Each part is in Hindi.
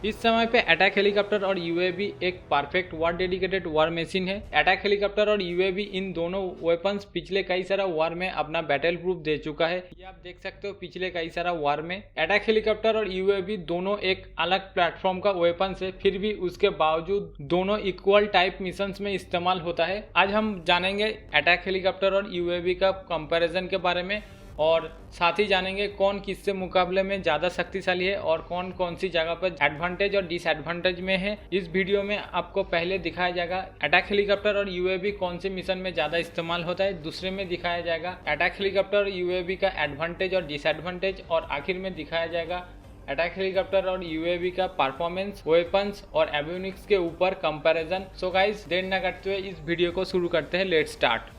इस समय पे अटैक हेलीकॉप्टर और यूएवी एक परफेक्ट वार डेडिकेटेड वार मशीन है। अटैक हेलीकॉप्टर और यूएवी इन दोनों वेपन्स पिछले कई सारा वार में अपना बैटल प्रूफ दे चुका है। ये आप देख सकते हो पिछले कई सारा वार में अटैक हेलीकॉप्टर और यूएवी दोनों एक अलग प्लेटफॉर्म का वेपन्स है, फिर भी उसके बावजूद दोनों इक्वल टाइप मिशंस में इस्तेमाल होता है। आज हम जानेंगे अटैक हेलीकॉप्टर और यूएवी का कंपैरिजन के बारे में और साथ ही जानेंगे कौन किससे मुकाबले में ज़्यादा शक्तिशाली है और कौन कौन सी जगह पर एडवांटेज और डिसएडवांटेज में है। इस वीडियो में आपको पहले दिखाया जाएगा अटैक हेलीकॉप्टर और यूएवी कौन से मिशन में ज़्यादा इस्तेमाल होता है, दूसरे में दिखाया जाएगा अटैक हेलीकॉप्टर और यूएवी का एडवांटेज और डिसएडवांटेज, और आखिर में दिखाया जाएगा अटैक हेलीकॉप्टर और यूएवी का परफॉर्मेंस, वेपन्स और एवियोनिक्स के ऊपर कंपैरिजन। सो गाइस, देर न करते हुए इस वीडियो को शुरू करते हैं। Let's start.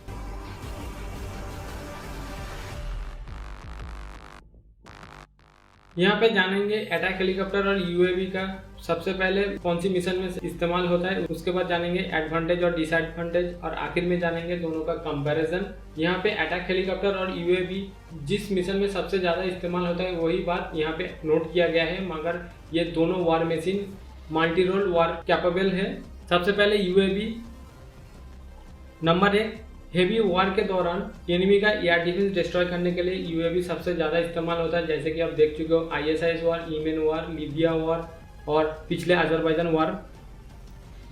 यहाँ पे जानेंगे अटैक हेलीकॉप्टर और यूएवी का सबसे पहले कौन सी मिशन में इस्तेमाल होता है, उसके बाद जानेंगे एडवांटेज और डिसएडवांटेज, और आखिर में जानेंगे दोनों का कंपैरिजन। यहाँ पे अटैक हेलीकॉप्टर और यूएवी जिस मिशन में सबसे ज़्यादा इस्तेमाल होता है वही बात यहाँ पे नोट किया गया है, मगर ये दोनों वार मशीन मल्टी रोल वार कैपेबल है। सबसे पहले यूएवी नंबर 1, हेवी वार के दौरान एनिमी का एयर डिफेंस डिस्ट्रॉय करने के लिए यूएवी सबसे ज़्यादा इस्तेमाल होता है, जैसे कि आप देख चुके हो आईएसआईएस वार, यमन वार, लीबिया वार और पिछले अजरबैजान वार।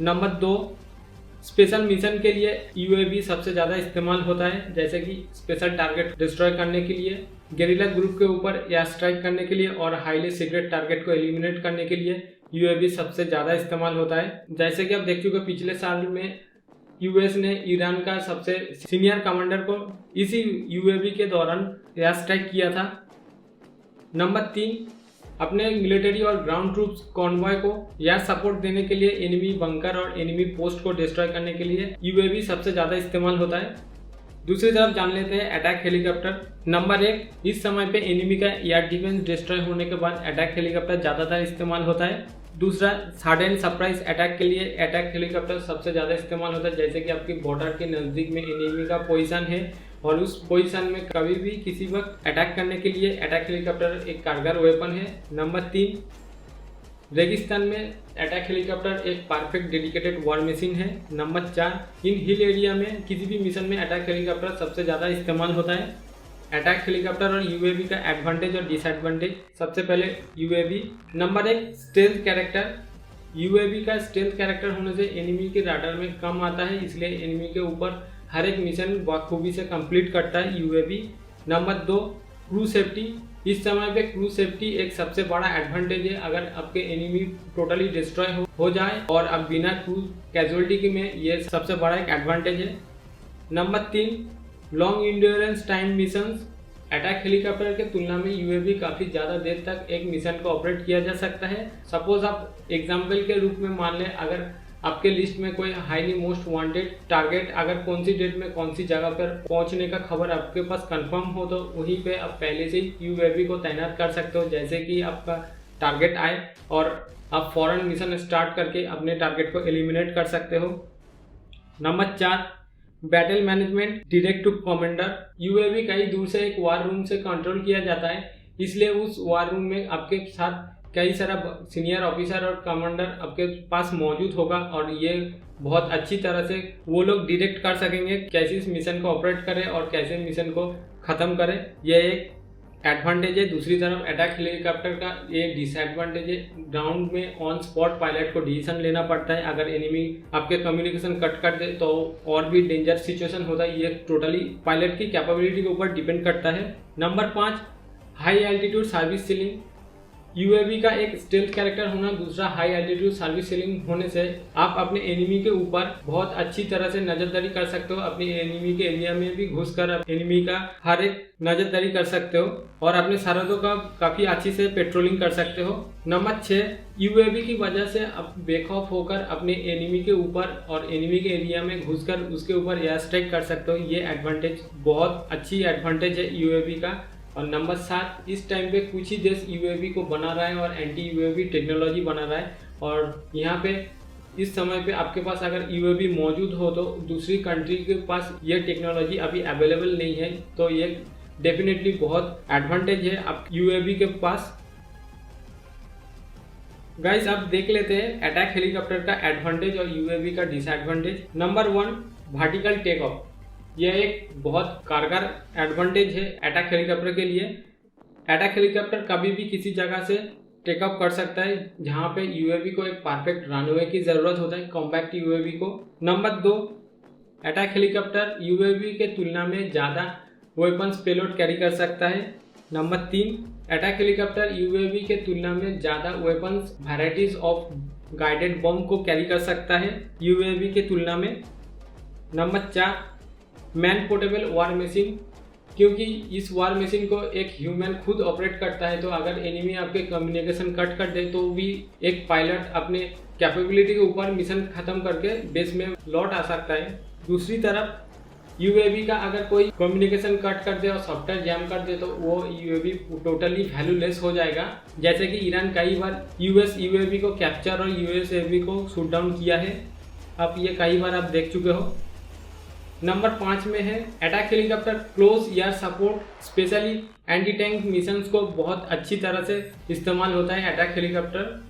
नंबर 2, स्पेशल मिशन के लिए यूएवी सबसे ज़्यादा इस्तेमाल होता है, जैसे कि स्पेशल टारगेट डिस्ट्रॉय करने के लिए, गेरिला ग्रुप के ऊपर एयर स्ट्राइक करने के लिए और हाईली सीक्रेट टारगेट को एलिमिनेट करने के लिए यूएवी सबसे ज़्यादा इस्तेमाल होता है। जैसे कि आप देख चुके हो पिछले साल में यूएस ने ईरान का सबसे सीनियर कमांडर को इसी यूएवी के दौरान एयर स्ट्राइक किया था। नंबर 3, अपने मिलिट्री और ग्राउंड ट्रूप्स कॉन्वॉय को एयर सपोर्ट देने के लिए एनिमी बंकर और एनिमी पोस्ट को डिस्ट्रॉय करने के लिए यूएवी सबसे ज़्यादा इस्तेमाल होता है। दूसरी तरफ जान लेते हैं अटैक हेलीकॉप्टर। नंबर 1, इस समय पे एनिमी का एयर डिफेंस डिस्ट्रॉय होने के बाद अटैक हेलीकॉप्टर ज़्यादातर इस्तेमाल होता है। दूसरा, सडन सरप्राइज अटैक के लिए अटैक हेलीकॉप्टर सबसे ज़्यादा इस्तेमाल होता है, जैसे कि आपकी बॉर्डर के नज़दीक में एनिमी का पोजीशन है और उस पोजीशन में कभी भी किसी वक्त अटैक करने के लिए अटैक हेलीकॉप्टर एक कारगर वेपन है। नंबर 3, रेगिस्तान में अटैक हेलीकॉप्टर एक परफेक्ट डेडिकेटेड वॉर मशीन है। नंबर 4, इन हिल एरिया में किसी भी मिशन में अटैक हेलीकॉप्टर सबसे ज़्यादा इस्तेमाल होता है। अटैक हेलीकॉप्टर और यूएवी का एडवांटेज और डिसएडवांटेज। सबसे पहले UAV. Number 1, stealth character. UAV का स्टेल्थ कैरेक्टर होने से एनिमी के राडार में कम आता है, इसलिए एनिमी के ऊपर हर एक मिशन बखूबी से कंप्लीट करता है यूएवी। Number 2, crew safety. इस समय पे क्रू सेफ्टी एक सबसे बड़ा एडवांटेज है। अगर आपके एनिमी टोटली डिस्ट्रॉय हो जाए और अब बिना क्रू कैजुअलिटी के में, ये सबसे बड़ा एक एडवांटेज है। Number 3, long endurance time missions. Attack helicopter के तुलना में यूएवी काफ़ी ज़्यादा देर तक एक मिशन को ऑपरेट किया जा सकता है। सपोज आप एग्जाम्पल के रूप में मान लें, अगर आपके लिस्ट में कोई हाईली मोस्ट वांटेड टारगेट अगर कौन सी डेट में कौन सी जगह पर पहुंचने का खबर आपके पास कंफर्म हो, तो वहीं पे आप पहले से ही यूएवी को तैनात कर सकते हो, जैसे कि आपका टारगेट आए और आप फौरन मिशन स्टार्ट करके अपने टारगेट को एलिमिनेट कर सकते हो। Number 4, battle management direct to commander. UAV कई दूर से एक वार रूम से कंट्रोल किया जाता है, इसलिए उस वार रूम में आपके साथ कई सारा सीनियर ऑफिसर और कमांडर आपके पास मौजूद होगा और ये बहुत अच्छी तरह से वो लोग डायरेक्ट कर सकेंगे कैसे इस मिशन को ऑपरेट करें और कैसे मिशन को ख़त्म करें। यह एक एडवांटेज है। दूसरी तरफ अटैक हेलीकॉप्टर का ये डिसएडवांटेज है, ग्राउंड में ऑन स्पॉट पायलट को डिसीजन लेना पड़ता है। अगर एनिमी आपके कम्युनिकेशन कट कर दे तो और भी डेंजर सिचुएशन होता है। ये टोटली पायलट की कैपेबिलिटी के ऊपर डिपेंड करता है। Number 5, high altitude service ceiling. UAV का एक स्टेल्थ कैरेक्टर होना, दूसरा हाई एल्टीट्यूड सर्विस सीलिंग होने से आप अपने एनिमी के ऊपर बहुत अच्छी तरह से नजरदारी कर सकते हो। अपने एनिमी के एरिया में भी घुसकर एनिमी का हर एक नजरदारी कर सकते हो और अपने सरहदों का काफ़ी अच्छी से पेट्रोलिंग कर सकते हो। नंबर 6, यूएवी की वजह से आप बेखौफ होकर अपने एनिमी के ऊपर और एनिमी के एरिया में घुसकर उसके ऊपर एयर स्ट्राइक कर सकते हो। ये एडवांटेज बहुत अच्छी एडवांटेज है यूएवी का। और नंबर 7, इस टाइम पे कुछ ही देश यूएवी को बना रहा है और एंटी यूएवी टेक्नोलॉजी बना रहा है, और यहाँ पे इस समय पे आपके पास अगर यूएवी मौजूद हो तो दूसरी कंट्री के पास ये टेक्नोलॉजी अभी अवेलेबल नहीं है, तो ये डेफिनेटली बहुत एडवांटेज है आप यूएवी के पास। गाइस अब देख लेते हैं अटैक हेलीकॉप्टर का एडवांटेज और यूएवी का disadvantage. Number 1, vertical take off. यह एक बहुत कारगर एडवांटेज है अटैक हेलीकॉप्टर के लिए। अटैक हेलीकॉप्टर कभी भी किसी जगह से टेक ऑफ कर सकता है जहां पे यूएवी को एक परफेक्ट रनवे की जरूरत होता है, कॉम्पैक्ट यूएवी को। नंबर 2, अटैक हेलीकॉप्टर यूएवी के तुलना में ज़्यादा वेपन्स पेलोड कैरी कर सकता है। नंबर 3, अटैक हेलीकॉप्टर यूएवी के तुलना में ज़्यादा weapons varieties of guided bomb को कैरी कर सकता है यूएवी के तुलना में। नंबर 4, मैन पोर्टेबल वार मशीन। क्योंकि इस वार मशीन को एक ह्यूमन खुद ऑपरेट करता है, तो अगर एनिमी आपके कम्युनिकेशन कट कर दे तो भी एक पायलट अपने कैपेबिलिटी के ऊपर मिशन खत्म करके बेस में लौट आ सकता है। दूसरी तरफ यूएवी का अगर कोई कम्युनिकेशन कट कर दे और सॉफ्टवेयर जैम कर दे तो वो यूएवी टोटली वैल्यूलेस हो जाएगा। जैसे कि ईरान कई बार यूएस यूएवी को कैप्चर और यूएस यूएवी को शूट डाउन किया है। अब ये कई बार आप देख चुके हो। नंबर 5 में है attack helicopter close air support, specially anti tank missions को बहुत अच्छी तरह से इस्तेमाल होता है अटैक हेलीकॉप्टर।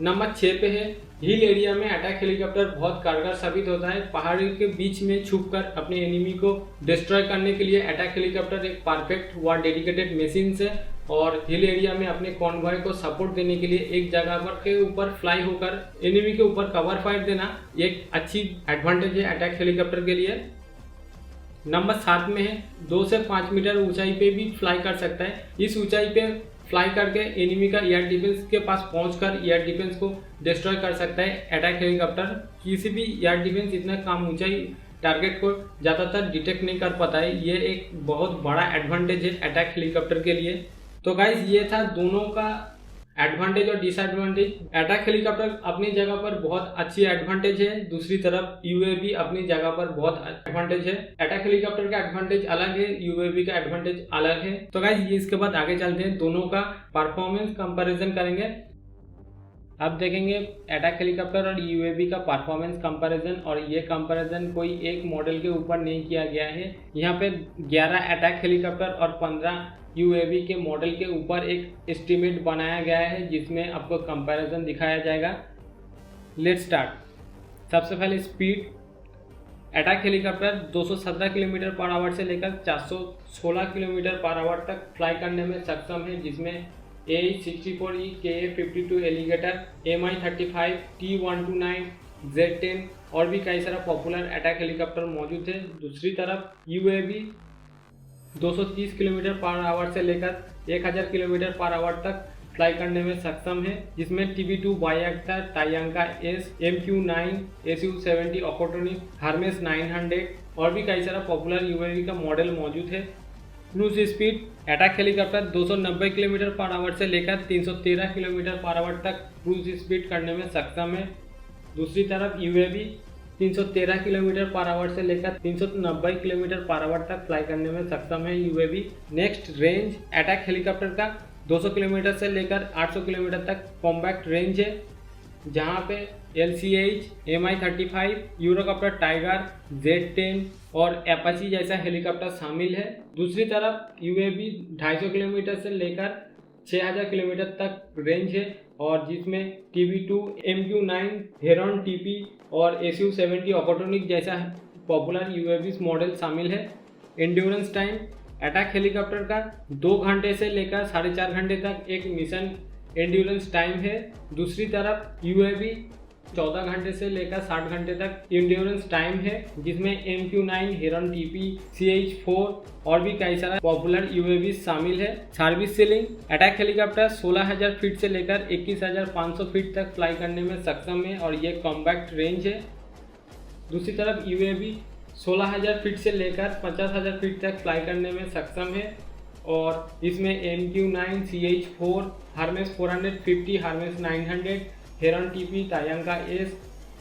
नंबर 6 पे है हिल एरिया में अटैक हेलीकॉप्टर बहुत कारगर साबित होता है। पहाड़ी के बीच में छुपकर अपने एनिमी को डिस्ट्रॉय करने के लिए अटैक हेलीकॉप्टर एक परफेक्ट व डेडिकेटेड मशीन है। और हिल एरिया में अपने कॉन्वॉय को सपोर्ट देने के लिए एक जगह पर के ऊपर फ्लाई होकर एनिमी के ऊपर कवर फायर देना एक अच्छी एडवांटेज है अटैक हेलीकॉप्टर के लिए। नंबर 7 में है 2 से 5 मीटर ऊंचाई पे भी फ्लाई कर सकता है। इस ऊंचाई पे फ्लाई करके एनिमी का एयर डिफेंस के पास पहुंचकर एयर डिफेंस को डिस्ट्रॉय कर सकता है अटैक हेलीकॉप्टर। किसी भी एयर डिफेंस इतना कम ऊंचाई टारगेट को ज़्यादातर डिटेक्ट नहीं कर पाता है। ये एक बहुत बड़ा एडवांटेज है अटैक हेलीकॉप्टर के लिए। तो गाइज ये था दोनों का एडवांटेज और डिसएडवांटेज। अटैक हेलीकॉप्टर अपनी जगह पर बहुत अच्छी एडवांटेज है, दूसरी तरफ यूएवी अपनी जगह पर बहुत एडवांटेज है। अटैक हेलीकॉप्टर का एडवांटेज अलग है, यूएवी का एडवांटेज अलग है। तो गाइज इसके बाद आगे चलते हैं, दोनों का परफॉर्मेंस कंपैरिजन करेंगे। अब देखेंगे अटैक हेलीकॉप्टर और यूएवी का परफॉर्मेंस कंपैरिजन, और ये कंपैरिजन कोई एक मॉडल के ऊपर नहीं किया गया है। यहाँ पे 11 अटैक हेलीकॉप्टर और 15 यूएवी के मॉडल के ऊपर एक एस्टीमेट बनाया गया है जिसमें आपको कंपैरिजन दिखाया जाएगा। Let's start. सबसे पहले speed. Attack helicopter 217 kilometre per hour से लेकर 416 किलोमीटर पर आवर तक फ्लाई करने में सक्षम है, जिसमें AH-64E, KA-52 alligator, MI-35, T-129, Z-10 और भी कई सारा पॉपुलर अटैक हेलीकॉप्टर मौजूद है। दूसरी तरफ यूएवी 230 किलोमीटर पर आवर से लेकर 1000 किलोमीटर पर आवर तक फ्लाई करने में सक्षम है, जिसमें TB2 बायएक्टर, टायांका S, MQ-9, SU-70 ऑकोट्रॉनिक, Hermès 900 और भी कई सारा पॉपुलर यूएवी का मॉडल मौजूद है। Cruise speed. Attack helicopter 290 kilometre per hour से लेकर 313 किलोमीटर पर आवर तक क्रूज स्पीड करने में सक्षम है। दूसरी तरफ यूएवी 313 किलोमीटर पर आवर से लेकर 390 किलोमीटर पर आवर तक फ्लाई करने में सक्षम है UAV. Next range. Attack helicopter का 200 किलोमीटर से लेकर 800 किलोमीटर तक कॉम्पैक्ट रेंज है, जहां पे LCH, MI-35, Eurocopter tiger, Z-10 और एपाची जैसा हेलीकॉप्टर शामिल है। दूसरी तरफ यूएवी 250 किलोमीटर से लेकर 6000 किलोमीटर तक रेंज है, और जिसमें TB2, MQ-9, हेरॉन TP और SU-70 ऑकोट्रॉनिक जैसा पॉपुलर यूएवी मॉडल शामिल है। Endurance time. अटैक हेलीकॉप्टर का 2 घंटे से लेकर 4.5 घंटे तक एक मिशन एंड्योरेंस टाइम है। दूसरी तरफ यूएवी 14 घंटे से लेकर 60 घंटे तक एंड्योरेंस टाइम है, जिसमें MQ-9, हेरॉन TP, CH-4 और भी कई सारा पॉपुलर यूएवी शामिल है। Service ceiling. Attack helicopter 16,000 feet से लेकर 21,500 फीट तक फ्लाई करने में सक्षम है, और ये कॉम्पैक्ट रेंज है। दूसरी तरफ यूएवी 16,000 फीट से लेकर 50,000 फीट तक फ्लाई करने में सक्षम है, और इसमें MQ-9, CH-4, Hermès 450, Hermès 900, heron TP, टायांका S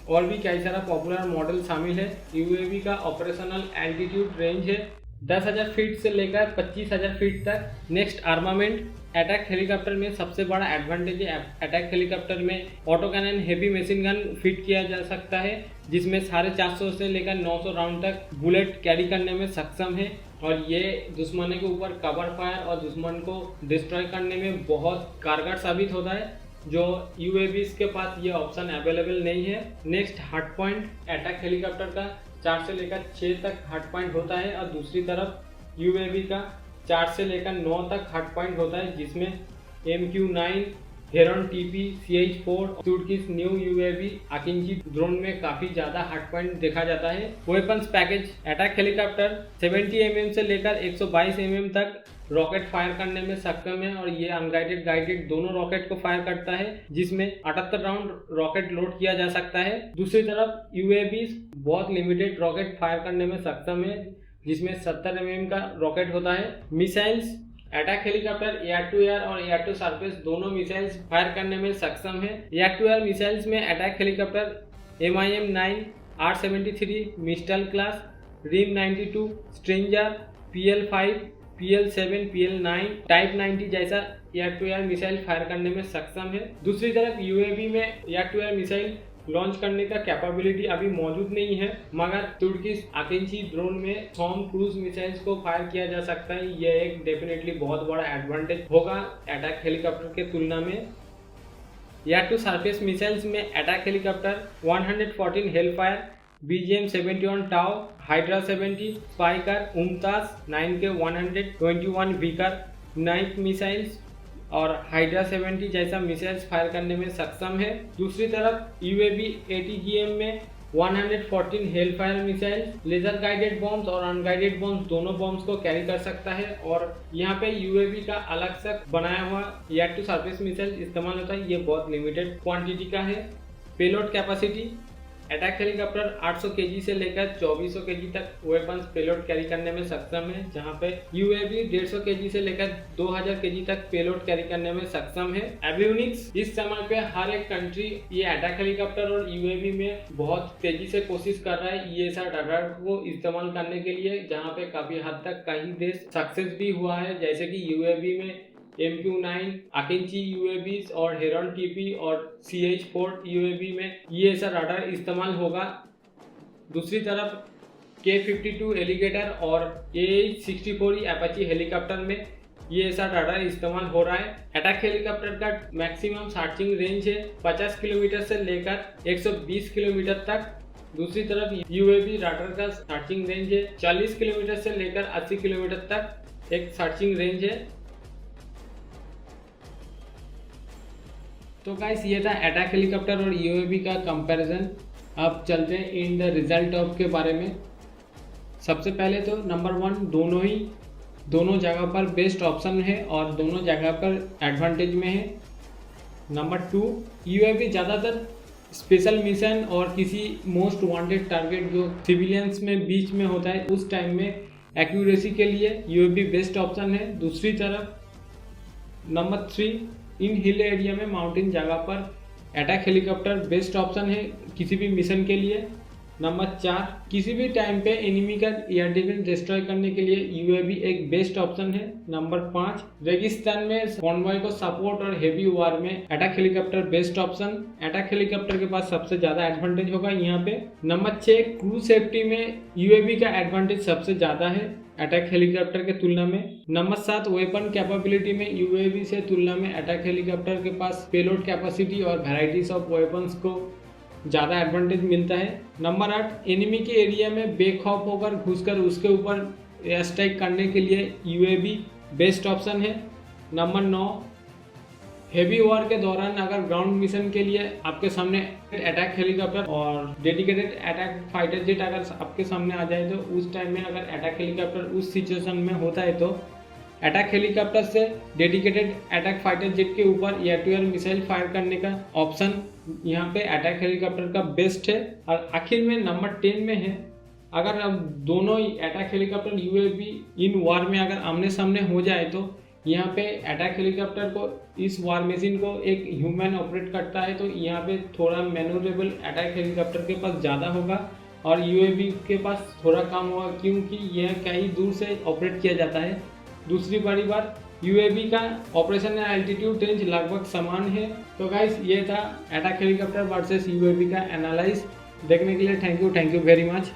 और भी कई सारा पॉपुलर मॉडल शामिल है। यूएवी का ऑपरेशनल एल्टीट्यूड रेंज है 10,000 फीट से लेकर 25,000 फीट तक। Next armament. अटैक हेलीकॉप्टर में सबसे बड़ा एडवांटेज है अटैक हेलीकॉप्टर में auto cannon heavy machine gun fit किया जा सकता है, जिसमें 450 से लेकर 900 राउंड तक बुलेट कैरी करने में सक्षम है, और ये दुश्मन के ऊपर कवर फायर और दुश्मन को डिस्ट्रॉय करने में बहुत कारगर साबित होता है। जो यूएवीज के पास ये ऑप्शन अवेलेबल नहीं है। Next hard point attack helicopter का 4 से लेकर 6 तक हार्ड पॉइंट होता है और दूसरी तरफ यूएवी का 4 से लेकर 9 तक हार्ड पॉइंट होता है, जिसमें MQ-9, Heron TP, CH-4, Turkish new UAV Akinci drone में काफी ज्यादा हार्ड पॉइंट देखा जाता है। Weapons package attack helicopter 70 mm से लेकर 122 mm तक रॉकेट फायर करने में सक्षम है और ये अनगाइडेड गाइडेड दोनों रॉकेट को फायर करता है, जिसमें 78 राउंड रॉकेट लोड किया जा सकता है। दूसरी तरफ यूएवी बहुत लिमिटेड रॉकेट फायर करने में सक्षम है, जिसमें 70 mm का रॉकेट होता है। Missiles attack helicopter air to air और एयर टू सरफेस दोनों मिसाइल्स फायर करने में सक्षम है। एयर टू एयर मिसाइल्स में attack helicopter MIM-9, R-73 Mistral class, RIM-92, stranger, PL-5, PL-7, PL-9, type 90 जैसा air to air missile fire करने में सक्षम है। दूसरी तरफ यूएवी में air to air missile launch करने का कैपेबिलिटी अभी मौजूद नहीं है, मगर तुर्किश अकिंची ड्रोन में सॉम क्रूज मिसाइल्स को फायर किया जा सकता है। यह एक डेफिनेटली बहुत बड़ा एडवांटेज होगा अटैक हेलीकॉप्टर के तुलना में। एयर टू सरफेस मिसाइल्स में अटैक हेलीकॉप्टर 114 हेलफायर, BGM-71 टाओ, हाइड्रा 70, स्पाइकर, उमताज 9 के 121 वीकर नाइट मिसाइल्स और हाइड्रा 70 जैसा मिसाइल्स फायर करने में सक्षम है। दूसरी तरफ यूएवी ATGM में 114 Hellfire missile, laser guided bombs और अनगाइडेड बॉम्ब्स दोनों बॉम्ब्स को कैरी कर सकता है और यहाँ पे यूएवी का अलग से बनाया हुआ एयर टू सरफेस मिसाइल इस्तेमाल होता है। ये बहुत लिमिटेड क्वांटिटी का है। Payload capacity attack helicopter 800 kg से लेकर 2400 kg तक वेपन्स पेलोड कैरी करने में सक्षम है, जहां पे यूएवी 150 kg से लेकर 2000 kg तक पेलोड कैरी करने में सक्षम है। एवियोनिक्स इस समय पे हर एक कंट्री ये अटैक हेलीकॉप्टर और यूएवी में बहुत तेजी से कोशिश कर रहा है ये सब रडार को इस्तेमाल करने के लिए, जहाँ पे काफी हद तक कई देश सक्सेस भी हुआ है, जैसे कि यूएवी में MQ-9, अकिंची यूएवीज और हेरॉन TP और CH-4 यूएवी में ये ऐसा रडार इस्तेमाल होगा। दूसरी तरफ K-52 एलिगेटर और AH-64 अपाची हेलीकॉप्टर में ये ऐसा रडार इस्तेमाल हो रहा है। अटैक हेलीकॉप्टर का मैक्सिमम सर्चिंग रेंज है 50 किलोमीटर से लेकर 120 किलोमीटर तक। दूसरी तरफ यूएवी रडार का सर्चिंग रेंज है 40 किलोमीटर से लेकर 80 किलोमीटर तक एक सर्चिंग रेंज है। तो गाइस ये था अटैक हेलीकॉप्टर और यूएवी का कंपैरिजन। अब चलते हैं इन द रिजल्ट ऑफ के बारे में। सबसे पहले तो नंबर 1 दोनों जगह पर बेस्ट ऑप्शन है और दोनों जगह पर एडवांटेज में है। नंबर 2 यूएवी ज़्यादातर स्पेशल मिशन और किसी मोस्ट वांटेड टारगेट जो सिविलियंस में बीच में होता है उस टाइम में एक्यूरेसी के लिए यूएवी बेस्ट ऑप्शन है। दूसरी तरफ नंबर 3 इन हिल एरिया में माउंटेन जगह पर अटैक हेलीकॉप्टर बेस्ट ऑप्शन है किसी भी मिशन के लिए। नंबर 4 किसी भी टाइम पे एनिमी का एयर डिफेंस डिस्ट्रॉय करने के लिए यूएवी एक बेस्ट ऑप्शन है। नंबर 5 रेगिस्तान में कॉन्वॉय को सपोर्ट और हेवी वार में attack helicopter best option. Attack helicopter के पास सबसे ज्यादा एडवांटेज होगा यहाँ पे। नंबर 6 क्रू सेफ्टी में यूएवी का एडवांटेज सबसे ज्यादा है अटैक हेलीकॉप्टर के तुलना में। नंबर 7 वेपन कैपेबिलिटी में यूएवी से तुलना में अटैक हेलीकॉप्टर के पास पेलोड कैपेसिटी और वैराइटीज ऑफ वेपन्स को ज़्यादा एडवांटेज मिलता है। नंबर 8 एनिमी के एरिया में बेखौफ होकर घुसकर उसके ऊपर एयर स्ट्राइक करने के लिए यूएवी बेस्ट ऑप्शन है। नंबर 9 हेवी वॉर के दौरान अगर ग्राउंड मिशन के लिए आपके सामने अटैक हेलीकॉप्टर और डेडिकेटेड अटैक फाइटर जेट अगर आपके सामने आ जाए तो उस टाइम में अगर अटैक हेलीकॉप्टर उस सिचुएशन में होता है तो अटैक हेलीकॉप्टर से डेडिकेटेड अटैक फाइटर जेट के ऊपर air to air missile fire करने का ऑप्शन यहाँ पे अटैक हेलीकॉप्टर का बेस्ट है। और आखिर में नंबर 10 में है अगर अब दोनों अटैक हेलीकॉप्टर यूएवी इन वार में अगर आमने सामने हो जाए तो यहाँ पे अटैक हेलीकॉप्टर को इस वार मशीन को एक ह्यूमन ऑपरेट करता है तो यहाँ पे थोड़ा मैनूवरेबल अटैक हेलीकॉप्टर के पास ज़्यादा होगा और यूएवी के पास थोड़ा कम होगा क्योंकि यह कहीं दूर से ऑपरेट किया जाता है। दूसरी बड़ी बात यूएवी का ऑपरेशन एल्टीट्यूड रेंज लगभग समान है। तो गाइस ये था अटैक हेलीकॉप्टर वर्सेस यूएवी का एनालाइज। देखने के लिए थैंक यू वेरी मच।